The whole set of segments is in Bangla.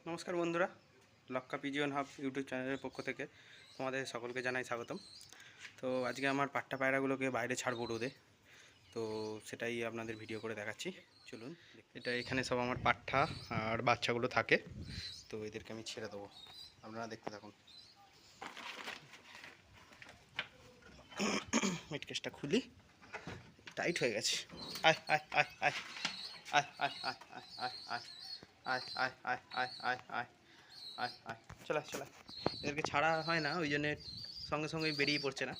নমস্কার বন্ধুরা, লক্কা পিজিয়ন হাব ইউটিউব চ্যানেলের পক্ষ থেকে তোমাদের সকলকে জানাই স্বাগতম। তো আজকে আমার পাট্টা পায়রাগুলোকে বাইরে ছাড়বো রোদে, তো সেটাই আপনাদের ভিডিও করে দেখাচ্ছি। চলুন, এটা এখানে সব আমার পাট্টা আর বাচ্চাগুলো থাকে, তো এদেরকে আমি ছেড়ে দেবো, আপনারা দেখতে থাকুন। মিটকেসটা খুলি, টাইট হয়ে গেছে। আয় আয় আয় আয় আয় আয় আয় আয় আয় আয় আয় আয় আয় আয় আয় আয় আয় চলে চলে। এদেরকে ছাড়া হয় না, ওই জন্যে সঙ্গে সঙ্গেই বেরিয়ে পড়ছে না,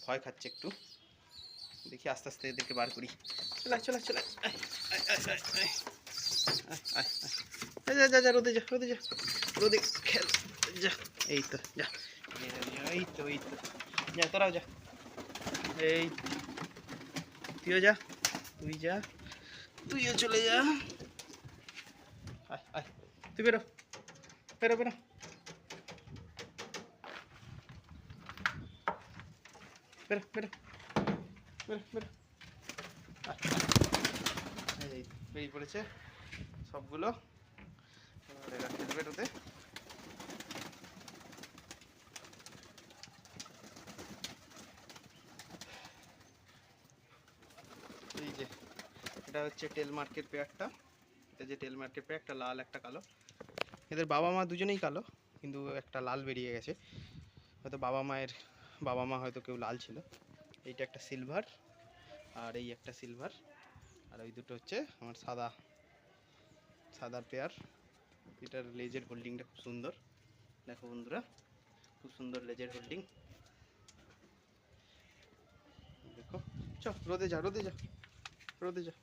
ভয় খাচ্ছে একটু। দেখি আস্তে আস্তে এদেরকে বার করি। চলে চলে চলে, যা যা যা, রোদে যা রোদে যা, রোদে খেল যা। এই তো যা, এই তো এই তো, যা তোরাও যা, এই তুইও যা, তুই যা, তুইও চলে যা। আয় আয়, তুই বেরো বেরো বেরো, বেরো বেরো বেরো বেরো। এই বেরিয়ে পড়েছে সবগুলো, রাখতে দেবে রোদে। এই যে এটা হচ্ছে টেল মার্কের পেয়ারটা, এটা যে টেল মার্কের পেয়ার, একটা লাল একটা কালো। এদের বাবা মা দুজনেই কালো, কিন্তু একটা লাল বেরিয়ে গেছে, হয়তো বাবা মা হয়তো কেউ লাল ছিল। এইটা একটা সিলভার, আর এই একটা সিলভার, আর ওই দুটো হচ্ছে আমার সাদার পেয়ার। এটার লেজের হোল্ডিংটা খুব সুন্দর, দেখো বন্ধুরা, খুব সুন্দর লেজের হোল্ডিং। দেখো, চ রোদে যা রোদে যা রোদে যা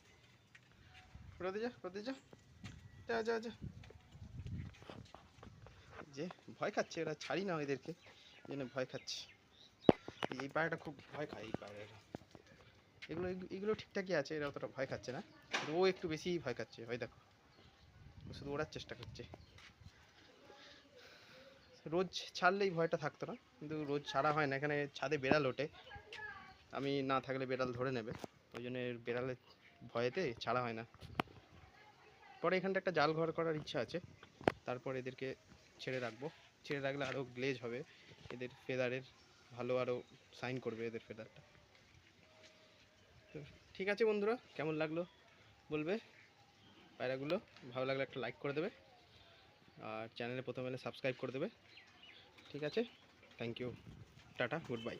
রোদে যা রোদে যা, যা যা যা। যে ভয় খাচ্ছে, এরা ছাড়ি না এদেরকে, এই জন্য ভয় খাচ্ছে। এই পায়রাটা খুব ভয় খায়, এই পায়রাটা। এগুলো ঠিকঠাকই আছে, এরা অতটা ভয় খাচ্ছে না, কিন্তু ও একটু বেশিই ভয় খাচ্ছে। হয় দেখো, ও শুধু ওড়ার চেষ্টা করছে। রোজ ছাড়লেই ভয়টা থাকতো না, কিন্তু রোজ ছাড়া হয় না। এখানে ছাদে বেড়াল ওঠে, আমি না থাকলে বেড়াল ধরে নেবে, ওই জন্য বেড়ালের ভয়েতে ছাড়া হয় না। পরে এখানটা একটা জাল ঘর করার ইচ্ছা আছে, তারপর এদেরকে ছেড়ে রাখবো। ছেড়ে রাখলে আরও গ্লেজ হবে এদের ফেদারের, ভালো আরও শাইন করবে এদের ফেদারটা। তো ঠিক আছে বন্ধুরা, কেমন লাগলো বলবে পায়রাগুলো। ভালো লাগলে একটা লাইক করে দেবে, আর চ্যানেলে প্রথম এলে সাবস্ক্রাইব করে দেবে। ঠিক আছে, thank you, tata, good bye.